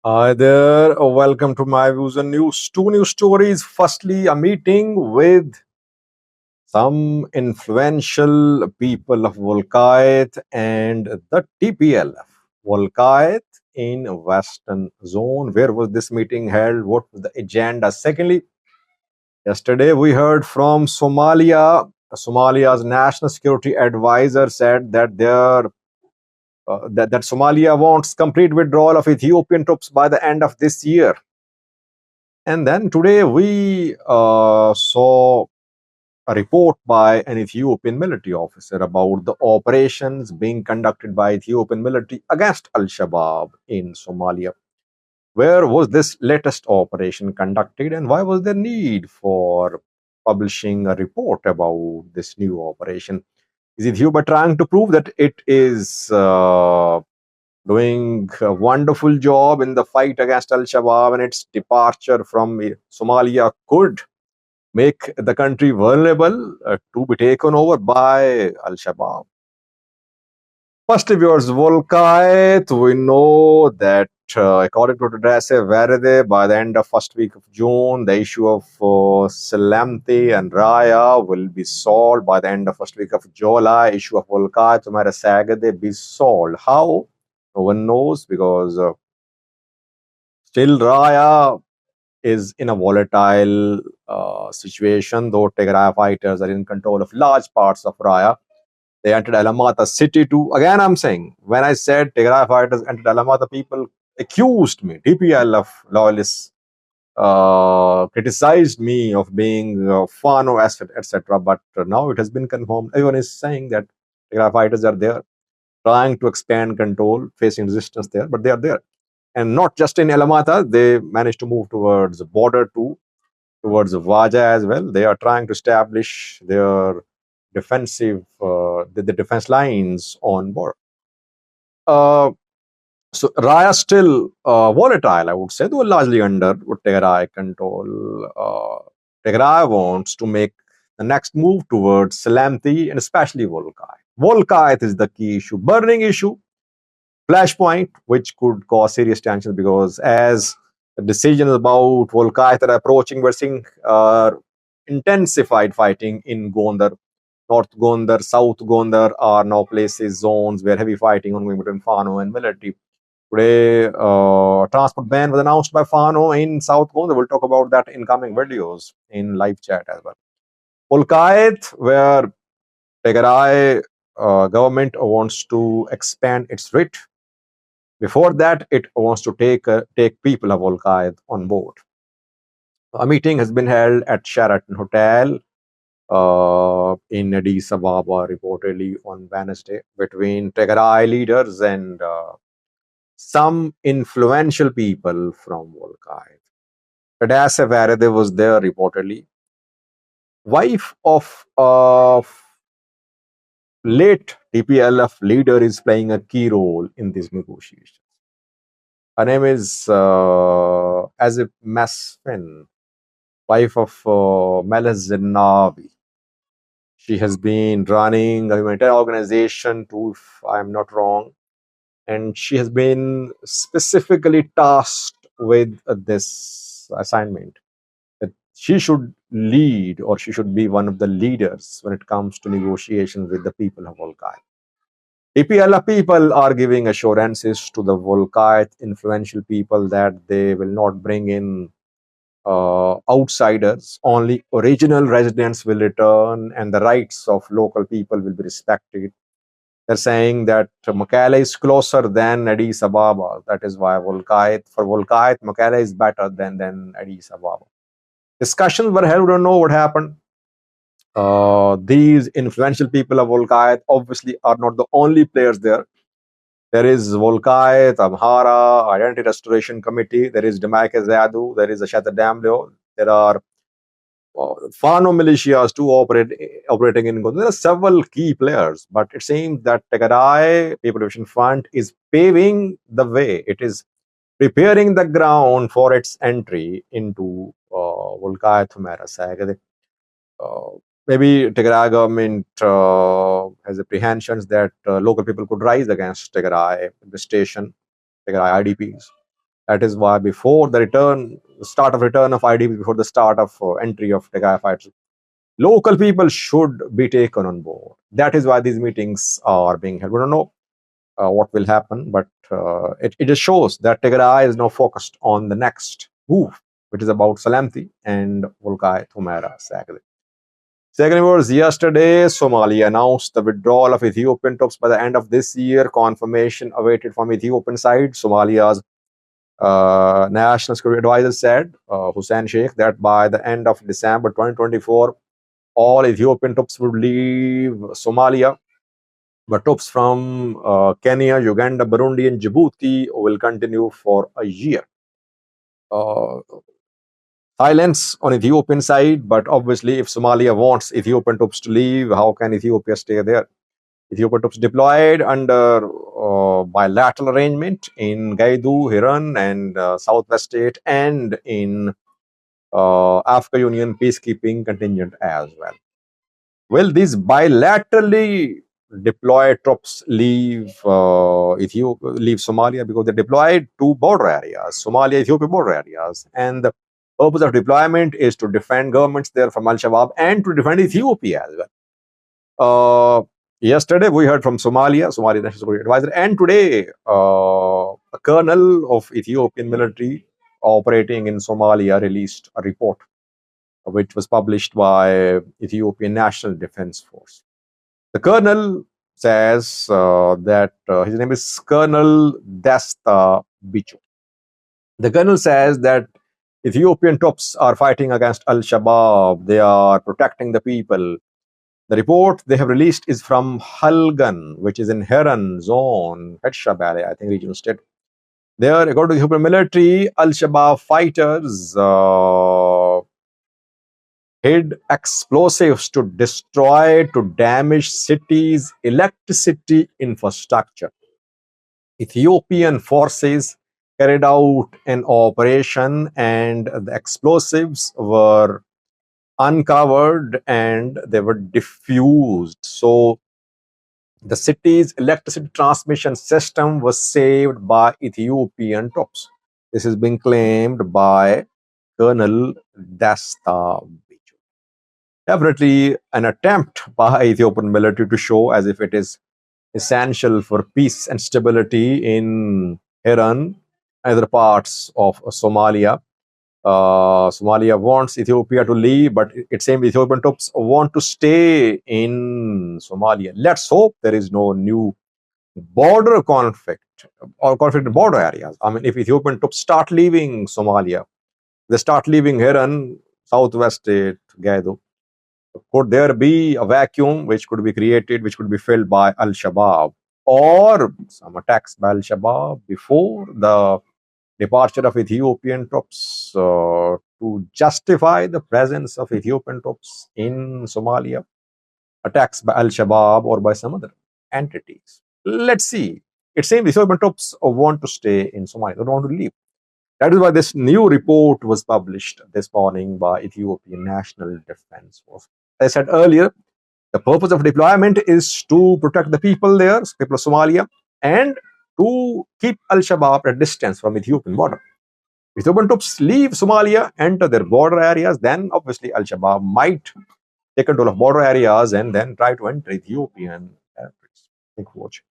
Hi there, welcome to my views and news. Two news stories. Firstly, a meeting with some influential people of Wolkait and the TPLF. Wolkait in Western Zone. Where was this meeting held? What was the agenda? Secondly, yesterday we heard from Somalia. Somalia's national security advisor said that that Somalia wants complete withdrawal of Ethiopian troops by the end of this year. And then today we saw a report by an Ethiopian military officer about the operations being conducted by Ethiopian military against Al-Shabaab in Somalia. Where was this latest operation conducted, and why was there need for publishing a report about this new operation? Is Ethiopia trying to prove that it is doing a wonderful job in the fight against Al Shabaab, and its departure from Somalia could make the country vulnerable to be taken over by Al Shabaab? First, viewers, Wolkait, we know that according to Tadase Verede, by the end of first week of June, the issue of Salamti and Raya will be solved. By the end of first week of July, issue of Wolkait, Tumara Sagade be solved. How? No one knows, because still Raya is in a volatile situation, though Tigray fighters are in control of large parts of Raya. They entered Alamata city too. Again, I'm saying, when I said Tigray fighters entered Alamata, people accused me, TPLF loyalists criticized me of being Fano, etc. But now it has been confirmed. Everyone is saying that Tigray fighters are there, trying to expand control, facing resistance there, but they are there. And not just in Alamata, they managed to move towards the border too, towards Vaja as well. They are trying to establish their the defense lines on board. Uh, so Raya still volatile, I would say, though largely under Tigray control. Tigray wants to make the next move towards Salamti and especially Wolkait. Wolkait is the key issue, burning issue, flashpoint, which could cause serious tensions, because as the decisions about Wolkait are approaching, we're seeing intensified fighting in Gondar. North Gondar, South Gondar are now places, zones where heavy fighting ongoing between Fano and military. Today, transport ban was announced by Fano in South Gondar. We'll talk about that in coming videos in live chat as well. Wolkait, where Tigray government wants to expand its RIT. Before that, it wants to take people of Wolkait on board. A meeting has been held at Sheraton Hotel in Addis Ababa, reportedly on Wednesday, between Tigray leaders and some influential people from Wolkait. Tadase Verede was there reportedly. Wife of late TPLF leader is playing a key role in these negotiations. Her name is Azib Masfin, wife of Meles Zenawi. She has been running a humanitarian organization too, if I'm not wrong. And she has been specifically tasked with this assignment, that she should lead, or she should be one of the leaders when it comes to negotiations with the people of Wolkait. TPLF people are giving assurances to the Wolkait influential people that they will not bring in outsiders. Only original residents will return, and the rights of local people will be respected. They're saying that Mekelle is closer than Addis Ababa. That is why for Wolkait, Mekelle is better than Addis Ababa. Discussions were held. We don't know what happened. These influential people of Wolkait obviously are not the only players there. There is Wolkait, Amhara, Identity Restoration Committee. There is Demaike Zadu. There is Ashata Damleo. There are Fano militias too operating in Gondar. There are several key players, but it seems that Tigray People Liberation Front is paving the way. It is preparing the ground for its entry into Wolkait Humera Sagade. Maybe Tigray government has apprehensions that local people could rise against Tigray, the station, Tigray IDPs. That is why before the start of return of IDPs, before the start of entry of Tigray fighters, local people should be taken on board. That is why these meetings are being held. We don't know what will happen, but it just shows that Tigray is now focused on the next move, which is about Salamti and Wolkait, Humera, Sagre. Second was yesterday, Somalia announced the withdrawal of Ethiopian troops by the end of this year. Confirmation awaited from Ethiopian side. Somalia's National Security Advisor said, Hussein Sheikh, that by the end of December 2024, all Ethiopian troops would leave Somalia, but troops from Kenya, Uganda, Burundi, and Djibouti will continue for a year. Silence on Ethiopian side, but obviously if Somalia wants Ethiopian troops to leave, how can Ethiopia stay there? Ethiopian troops deployed under bilateral arrangement in Gaidu, Hiran, and Southwest State, and in Africa Union peacekeeping contingent as well. Will these bilaterally deployed troops leave leave Somalia? Because they deployed to border areas, Somalia-Ethiopia border areas, and the purpose of deployment is to defend governments there from Al-Shabaab and to defend Ethiopia as well. Yesterday, we heard from Somalia National Security Advisor, and today, a colonel of Ethiopian military operating in Somalia released a report, which was published by Ethiopian National Defense Force. The colonel says that his name is Colonel Desta Bichu. The colonel says that Ethiopian troops are fighting against Al-Shabaab. They are protecting the people. The report they have released is from Halgan, which is in Heran zone, Hedsha Valley, I think, regional state. There, according to the Ethiopian military, Al-Shabaab fighters hid explosives to destroy, to damage cities' electricity infrastructure. Ethiopian forces carried out an operation and the explosives were uncovered and they were diffused. So the city's electricity transmission system was saved by Ethiopian troops. This is being claimed by Colonel Dasta. Definitely an attempt by Ethiopian military to show as if it is essential for peace and stability in Iran and other parts of Somalia. Somalia wants Ethiopia to leave, but it seems Ethiopian troops want to stay in Somalia. Let's hope there is no new border conflict or conflict in border areas. I mean, if Ethiopian troops start leaving Somalia, they start leaving Hiran, Southwest State, Gaido, could there be a vacuum which could be created, which could be filled by Al-Shabaab or some attacks by Al-Shabaab before the departure of Ethiopian troops to justify the presence of Ethiopian troops in Somalia, attacks by Al-Shabaab or by some other entities? Let's see. It seems Ethiopian troops want to stay in Somalia, they don't want to leave. That is why this new report was published this morning by Ethiopian National Defense Force. As I said earlier, the purpose of deployment is to protect the people there, people of Somalia, and to keep Al-Shabaab at a distance from Ethiopian border. If Ethiopian troops leave Somalia, enter their border areas, then obviously Al-Shabaab might take control of border areas and then try to enter Ethiopian territories. Thank you for watching.